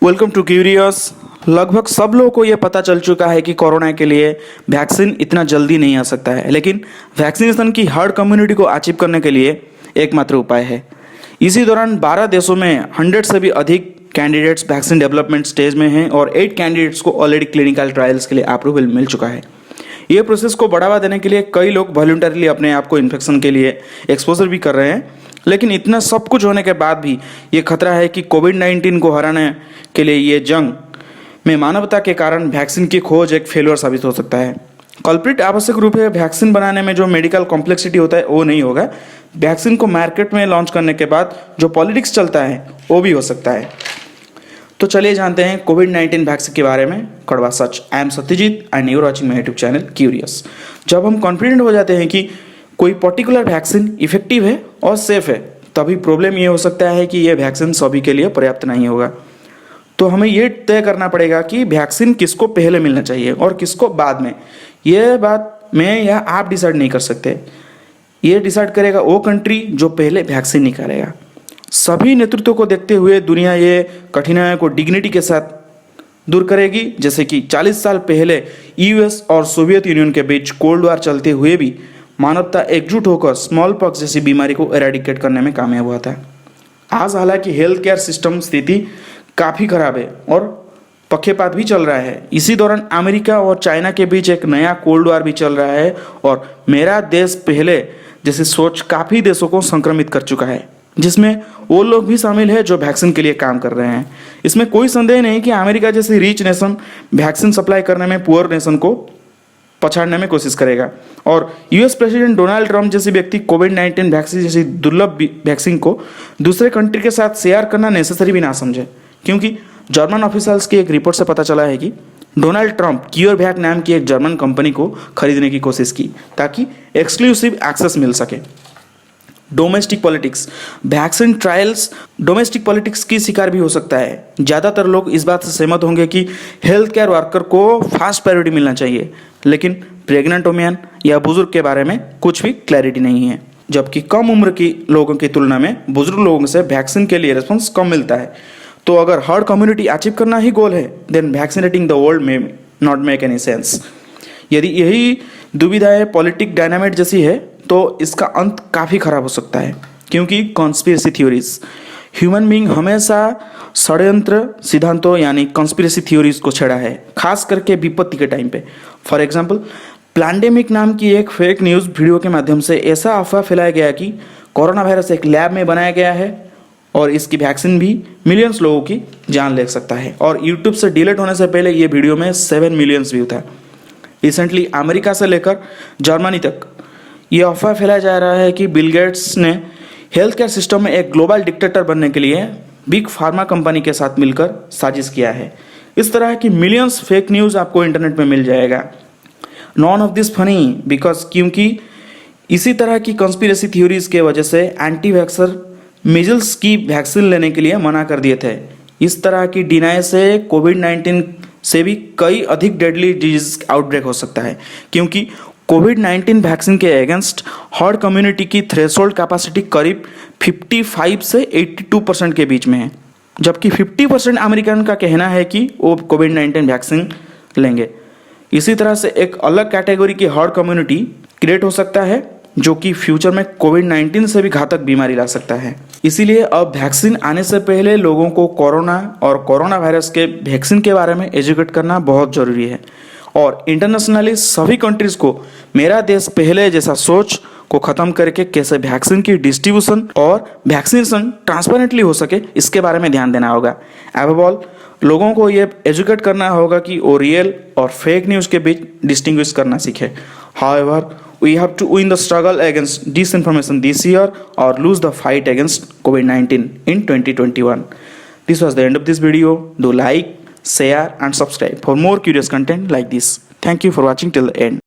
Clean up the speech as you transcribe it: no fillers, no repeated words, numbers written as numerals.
Welcome to curious. लगभग सब लोगों को यह पता चल चुका है कि कोरोना के लिए वैक्सीन इतना जल्दी नहीं आ सकता है, लेकिन वैक्सीनेशन की हर्ड कम्युनिटी को अचीव करने के लिए एकमात्र उपाय है। इसी दौरान 12 देशों में 100 से भी अधिक कैंडिडेट्स वैक्सीन डेवलपमेंट स्टेज में हैं और 8 कैंडिडेट्स को ऑलरेडी क्लिनिकल ट्रायल्स के लिए अप्रूवल मिल चुका है। ये प्रोसेस को बढ़ावा देने के लिए कई लोग वॉलंटरली अपने आप को इन्फेक्शन के लिए एक्सपोजर भी कर रहे हैं, लेकिन इतना सब कुछ होने के बाद भी ये खतरा है कि कोविड-19 को हराने के लिए ये जंग में मानवता के कारण वैक्सीन की खोज एक फेलियर साबित हो सकता है। कल्प्रिट आवश्यक रूप से वैक्सीन बनाने में जो मेडिकल कॉम्प्लेक्सिटी होता है वो नहीं होगा, वैक्सीन को मार्केट में लॉन्च करने के बाद जो पॉलिटिक्स चलता है वो भी हो सकता है। तो चलिए जानते हैं कोविड-19 वैक्सीन के बारे में कड़वा सच। I am Satyajit and you are watching my YouTube channel curious. जब हम कॉन्फिडेंट हो जाते हैं कि कोई पर्टिकुलर वैक्सीन इफेक्टिव है और सेफ है, तभी प्रॉब्लम ये हो सकता है कि ये वैक्सीन सभी के लिए पर्याप्त नहीं होगा। तो हमें ये तय करना पड़ेगा कि वैक्सीन किसको पहले मिलना चाहिए और किसको बाद में। ये बात मैं या आप डिसाइड नहीं कर सकते, ये डिसाइड करेगा वो कंट्री जो पहले वैक्सीन निकालेगा। सभी नेतृत्व को देखते हुए दुनिया ये कठिनाइयों को डिग्निटी के साथ दूर करेगी। जैसे कि 40 साल पहले यूएस और सोवियत यूनियन के बीच कोल्ड वॉर चलते हुए भी मानवता एकजुट होकर स्मॉल पॉक्स जैसी बीमारी को एराडिकेट करने में कामयाब हुआ था। आज हालांकि हेल्थ केयर सिस्टम स्थिति काफ़ी खराब है और पक्षपात भी चल रहा है। इसी दौरान अमेरिका और चाइना के बीच एक नया कोल्ड वॉर भी चल रहा है और मेरा देश पहले जैसी सोच काफ़ी देशों को संक्रमित कर चुका है, जिसमें वो लोग भी शामिल है जो वैक्सीन के लिए काम कर रहे हैं। इसमें कोई संदेह नहीं कि अमेरिका जैसी रिच नेशन वैक्सीन सप्लाई करने में पुअर नेशन को पछाड़ने में कोशिश करेगा और यूएस प्रेसिडेंट डोनाल्ड ट्रंप जैसे व्यक्ति कोविड-19 वैक्सीन जैसी दुर्लभ वैक्सीन को दूसरे कंट्री के साथ शेयर करना नेसेसरी भी ना समझे, क्योंकि जर्मन ऑफिशियल्स की एक रिपोर्ट से पता चला है कि डोनाल्ड ट्रंप क्यूरवैक नाम की एक जर्मन कंपनी को खरीदने की कोशिश की ताकि एक्सक्लूसिव एक्सेस मिल सके। Domestic politics, vaccine trials domestic politics की शिकार भी हो सकता है। ज़्यादातर लोग इस बात से सहमत होंगे कि हेल्थ केयर वर्कर को फास्ट प्रायोरिटी मिलना चाहिए, लेकिन प्रेग्नेंट वुमेन या बुजुर्ग के बारे में कुछ भी क्लैरिटी नहीं है। जबकि कम उम्र की लोगों की तुलना में बुजुर्ग लोगों से वैक्सीन के लिए रिस्पॉन्स कम मिलता है। तो अगर हर्ड कम्युनिटी अचीव करना ही गोल है, देन वैक्सीनेटिंग द वर्ल्ड में नॉट मेक एनी सेंस। यदि यही दुविधाएं पॉलिटिक डायनामाइट जैसी है तो इसका अंत काफ़ी खराब हो सकता है, क्योंकि कॉन्स्पिरेसी थ्योरीज ह्यूमन बीइंग हमेशा षड्यंत्र सिद्धांतों यानी कॉन्स्पिरेसी थ्योरीज को छेड़ा है, खास करके विपत्ति के टाइम पे। फॉर एग्जांपल, प्लैंडेमिक नाम की एक फेक न्यूज़ वीडियो के माध्यम से ऐसा अफवाह फैलाया गया कि कोरोना वायरस एक लैब में बनाया गया है और इसकी वैक्सीन भी मिलियंस लोगों की जान ले सकता है। और यूट्यूब से डिलीट होने से पहले ये वीडियो में 7 मिलियन व्यू था। रिसेंटली अमेरिका से लेकर जर्मनी तक ये अफवाह फैलाया जा रहा है कि बिल गेट्स ने हेल्थ केयर सिस्टम में एक ग्लोबल डिक्टेटर बनने के लिए बिग फार्मा कंपनी के साथ मिलकर साजिश किया है। इस तरह की मिलियंस फेक न्यूज़ आपको इंटरनेट में मिल जाएगा। None of this funny because क्योंकि इसी तरह की कॉन्स्पिरेसी थ्योरीज के वजह से एंटी वैक्सर मीजल्स की वैक्सीन लेने के लिए मना कर दिए थे। इस तरह की डिनाई से कोविड-19 से भी कई अधिक डेडली डिजीज आउटब्रेक हो सकता है, क्योंकि कोविड-19 वैक्सीन के अगेंस्ट हर्ड कम्युनिटी की थ्रेशोल्ड कैपेसिटी करीब 55 से 82% के बीच में है, जबकि 50% अमेरिकन का कहना है कि वो कोविड-19 वैक्सीन लेंगे। इसी तरह से एक अलग कैटेगरी की हर्ड कम्युनिटी क्रिएट हो सकता है जो कि फ्यूचर में कोविड-19 से भी घातक बीमारी ला सकता है। इसीलिए अब वैक्सीन आने से पहले लोगों को कोरोना और कोरोना वायरस के वैक्सीन के बारे में एजुकेट करना बहुत ज़रूरी है और इंटरनेशनली सभी कंट्रीज़ को मेरा देश पहले जैसा सोच को ख़त्म करके कैसे वैक्सीन की डिस्ट्रीब्यूशन और वैक्सीनेशन ट्रांसपेरेंटली हो सके, इसके बारे में ध्यान देना होगा। अबव ऑल लोगों को ये एजुकेट करना होगा कि वो रियल और फेक न्यूज़ के बीच डिस्टिंग्विश करना सीखे। However, we have to win the struggle against disinformation this year or lose the fight against COVID-19 in 2021. This was the end of this video. Do like, share and subscribe for more curious content like this. Thank you for watching till the end.